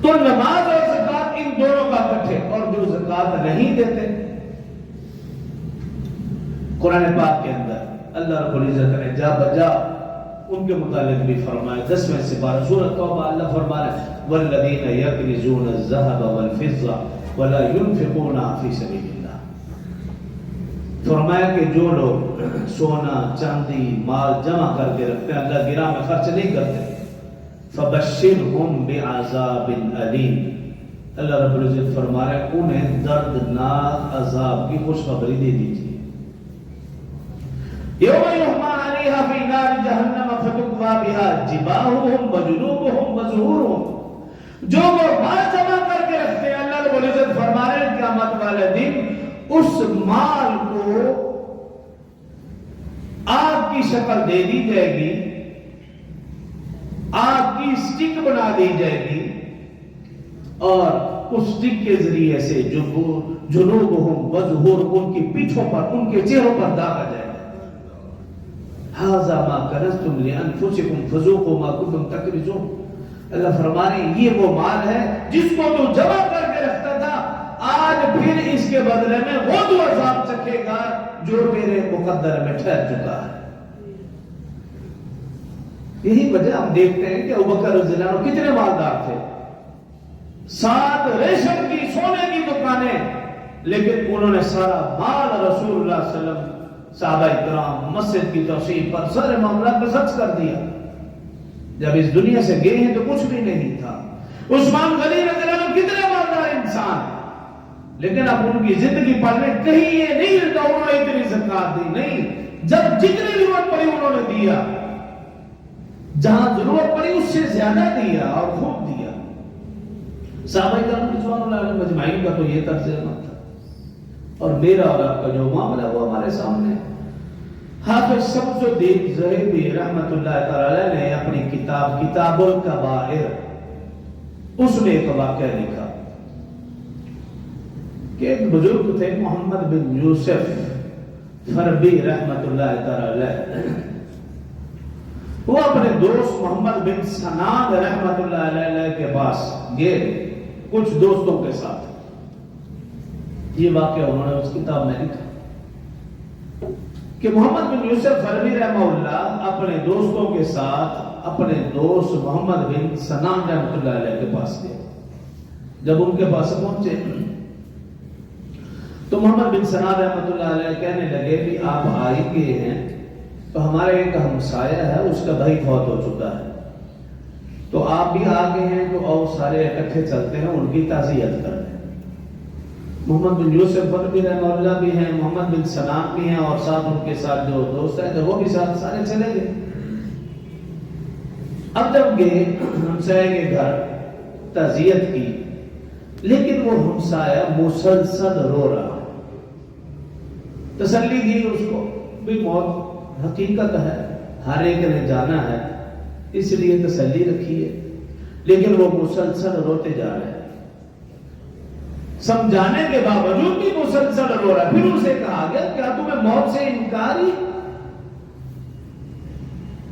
تو نماز اور زکات ان دونوں کا اکٹھے، اور جو زکات نہیں دیتے، قرآن پاک کے اندر اللہ رب العزت نے جا بجا ان کے متعلق بھی فرمایا۔ 10ویں سپارہ سورۃ توبہ اللہ فرما رہا ہے والذین یکنزون الذهب والفضة ولا ينفقونها فی سبیل اللہ، فرمایا کہ جو لوگ سونا چاندی مال جمع کر کے رکھتے ہیں، اللہ کی راہ میں خرچ نہیں کرتے، فبشرهم بعذاب علیم، اللہ رب العزت فرما رہا ہے انہیں دردناک عذاب کی خوشخبری دے دیجیے۔ یوم یحمى علیہا فی نار جہنم فتکوی بہا جباہہم وجنوبہم وظہورہم، جو وہ مال جمع کر کے رکھتے ہیں، اللہ رب العزت فرما رہے ہیں قیامت والے دن اس مال کو آگ کی شکل دے دی جائے گی، آگ کی سٹک بنا دی جائے گی، اور اس سٹک کے ذریعے سے جنوبہم وظہورہم ان کی پیٹھوں پر، ان کے چہروں پر داغا جائے گا۔ ھذا ما کنزتم لانفسکم فذوقوا ما کنتم تکنزون، اللہ فرما رہے ہیں یہ وہ مال ہے جس کو تو جمع کر کے رکھتا تھا، آج پھر اس کے بدلے میں وہ تو عذاب چکھے گا جو میرے مقدر میں ٹھہر چکا ہے۔ یہی وجہ ہم دیکھتے ہیں کہ ابوبکر رضی اللہ عنہ کتنے مالدار تھے، 7 ریشم کی سونے کی دکانیں، لیکن انہوں نے سارا مال رسول اللہ صلی اللہ علیہ وسلم، صحابہ کرام، مسجد کی توسیع پر سارے معاملات میں خرچ کر دیا۔ جب اس دنیا سے گئے ہیں تو کچھ بھی نہیں تھا۔ عثمان غنی رضی اللہ عنہ کتنے مالدار انسان، لیکن اب ان کی زندگی پڑھ میں کہیں یہ نہیں لکھا انہوں نے اتنی زکات دی، نہیں، جب جتنی ضرورت پڑی انہوں نے دیا، جہاں ضرورت پڑی اس سے زیادہ دیا اور خوب دیا۔ صحابہ کرام رضوان اللہ علیہم اجمعین کا تو یہ طرز عمل تھا، اور میرا اور آپ کا جو معاملہ وہ ہمارے سامنے ہے۔ حافظ شمس الدین ذہبی رحمۃ اللہ تعالی نے اپنی کتاب کتاب الکبائر اس میں ایک واقعہ لکھا کہ ایک بزرگ تھے محمد بن یوسف فربی رحمۃ اللہ تعالی، وہ اپنے دوست محمد بن سنان رحمۃ اللہ علیہ کے پاس گئے کچھ دوستوں کے ساتھ۔ یہ واقعہ انہوں نے اس کتاب میں لکھا کہ محمد بن یوسف فربی رحمہ اللہ اپنے دوستوں کے ساتھ اپنے دوست محمد بن سنان رحمۃ اللہ علیہ کے پاس گئے۔ جب ان کے پاس پہنچے تو محمد بن سنان رحمۃ اللہ علیہ کہنے لگے کہ آپ آئے گئے ہیں تو ہمارے ایک ہمسایہ ہے، اس کا بھائی فوت ہو چکا ہے، تو آپ بھی آ گئے ہیں تو اور سارے اکٹھے چلتے ہیں ان کی تعزیت کریں۔ محمد بن یوسف فربی رحمہ اللہ بھی ہیں، محمد بن سنان بھی ہیں، اور ساتھ ان کے ساتھ جو دوست ہیں وہ بھی ساتھ سارے چلے گئے۔ اب جب گئے ہمسایہ کے گھر تعزیت کی، لیکن وہ ہمسایہ مسلسل رو رہا، تسلی دی اس کو بھی موت حقیقت ہے، ہر ایک نے جانا ہے، اس لیے تسلی رکھی ہے، لیکن وہ مسلسل روتے جا رہے ہیں، سمجھانے کے باوجود بھی مسلسل رو رہا ہے۔ پھر اسے کہا گیا کیا تمہیں موت سے انکار ہی،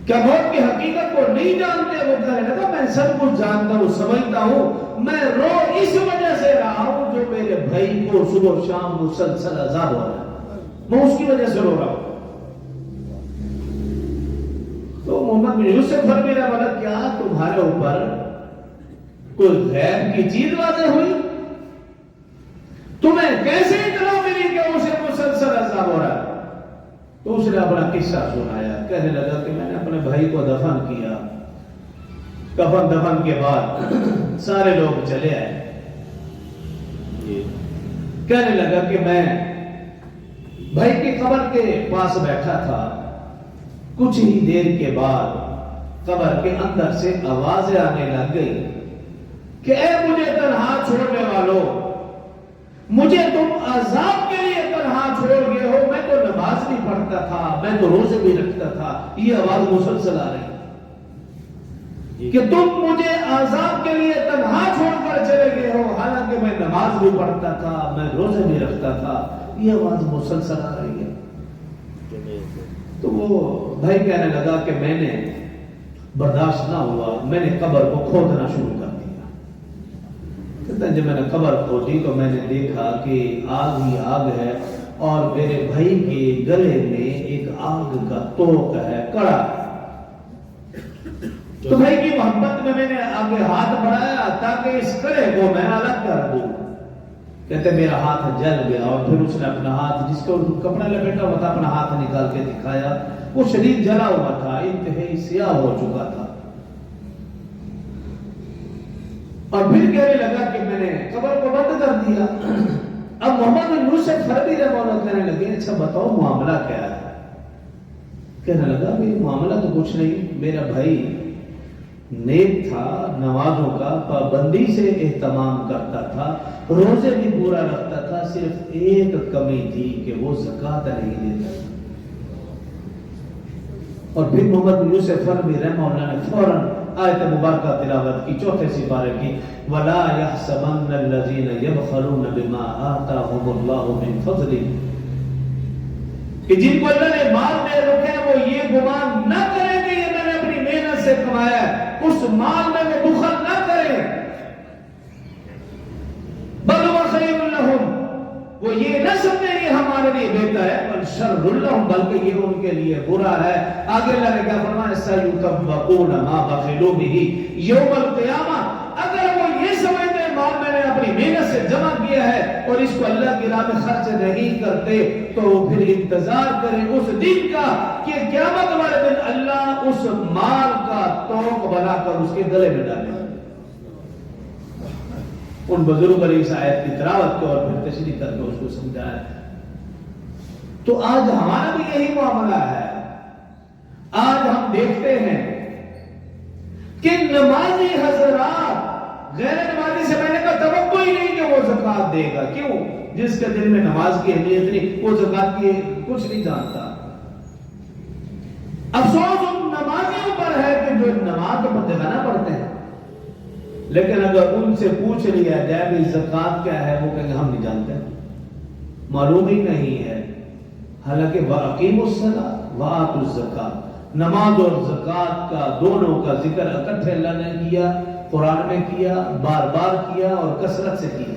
کیا موت کی حقیقت کو نہیں جانتے؟ وہ کہنے لگا میں سب کچھ جانتا ہوں، سمجھتا ہوں، میں رو اس وجہ سے رہا ہوں جو میرے بھائی کو صبح و شام مسلسل عذاب ہو رہا ہے، میں اس کی وجہ سے رو رہا ہوں۔ تو محمد بن یوسف فربی رحمہ اللہ کیا تمہارے اوپر کوئی غیب کی چیز واضح ہوئی؟ تمہیں کیسے اطلاع ملی کہ اسے مسلسل عذاب ہو رہا ہے؟ تو اس نے اپنا قصہ سنایا، کہنے لگا کہ میں نے اپنے بھائی کو دفن کیا، کفن دفن کے بعد سارے لوگ چلے آئے، کہنے لگا کہ میں بھائی کی قبر کے پاس بیٹھا تھا، کچھ ہی دیر کے بعد قبر کے اندر سے آوازیں آنے لگ گئی کہ اے مجھے تنہا چھوڑنے والوں، مجھے تم عذاب کے لیے تنہا چھوڑ گئے ہو، میں تو نماز بھی پڑھتا تھا، میں تو روزے بھی رکھتا تھا۔ یہ آواز مسلسل آ رہی کہ تم مجھے عذاب کے لیے تنہا چھوڑ کر چلے گئے ہو، حالانکہ میں نماز بھی پڑھتا تھا، میں روزے بھی رکھتا تھا۔ یہ آواز مسلسل آ رہی ہے۔ تو وہ بھائی کہنے لگا کہ میں نے برداشت نہ ہوا، میں نے قبر کو کھودنا شروع کر دیا، کہتے ہیں جب میں نے قبر کھولی تو میں نے دیکھا کہ آگ ہی آگ ہے اور میرے بھائی کے گلے میں ایک آگ کا توق ہے، کڑا۔ تو بھائی کی محبت میں نے آگے ہاتھ بڑھایا تاکہ اس کڑے کو میں الگ کر دوں۔ کہتے میرا ہاتھ جل گیا، اور پھر اس نے اپنا ہاتھ، جس کو کپڑا لپیٹا ہوا تھا، اپنا ہاتھ نکال کے دکھایا، وہ شدید جلا ہوا تھا، انتہائی سیاہ ہو چکا تھا۔ اور پھر کہنے لگا کہ میں نے قبر کو بند کر دیا۔ اب محمد بن یوسف فربی رحمہ اللہ کہنے لگے اچھا بتاؤ معاملہ کیا ہے؟ کہنے لگا بھی معاملہ تو کچھ نہیں، میرا بھائی نیک تھا، نمازوں کا پابندی سے اہتمام کرتا تھا، روزے بھی پورا رکھتا تھا، صرف ایک کمی تھی کہ وہ زکوٰۃ نہیں دیتا تھا۔ اور پھر محمد بن یوسف فربی رحمہ اللہ نے فوراً آیت مبارکہ تلاوت کی، چوتھے سپارے کی، وَلَا يَحْسَبَنَّ الَّذِينَ يَبْخَلُونَ بِمَا آتَاهُمُ اللَّهُ مِنْ فَضْلِهِ، کہ جن کو اللہ نے مال دے رکھے وہ یہ گمان نہ کریں کہ یہ میں نے اپنی محنت سے کمایا ہے، اس مال میں وہ بخل نہ کریں، بل هُوَ خَيْرٌ لَهُمْ، وہ یہ نہ سمجھیں یہ ہمارے لیے بہتر ہے، بل شر لہم، بلکہ یہ ان کے لیے برا ہے۔ آگے اللہ نے کیا فرمایا، سَيُطَوَّقُونَ مَا بَخِلُوا بِهِ یوم القیامہ، اگر وہ یہ سمجھتے ہیں مال میں نے اپنی محنت سے جمع کیا ہے اور اس کو اللہ کی راہ میں خرچ نہیں کرتے، تو پھر انتظار کریں اس دن کا کہ قیامت والے دن اللہ اس مال کا توق بنا کر اس کے گلے میں ڈالے۔ ان بزرگوں نے اس آیت کی تلاوت کی اور پھر تشریح کر کے اس کو سمجھایا۔ تو آج ہمارا بھی یہی معاملہ ہے۔ آج ہم دیکھتے ہیں کہ نمازی حضرات، غیر نمازی سے میں نے کہا توقع ہی نہیں کہ وہ زکوٰۃ دے گا، کیوں؟ جس کے دل میں نماز کی اہمیت نہیں، وہ زکوٰۃ کی کچھ نہیں جانتا۔ افسوس ان نمازیوں پر ہے کہ جو نماز تو متغنہ پڑھتے ہیں، لیکن اگر ان سے پوچھ لیا جائے کہ زکوٰۃ کیا ہے، وہ کہیں گے ہم نہیں جانتے، معلوم ہی نہیں ہے۔ حالانکہ وَأَقِیمُوا الصَّلَاةَ وَآتُوا الزَّکَاةَ، نماز اور زکوٰۃ کا دونوں کا ذکر اکٹھے اللہ نے کیا، قرآن میں کیا، بار بار کیا اور کثرت سے کیا۔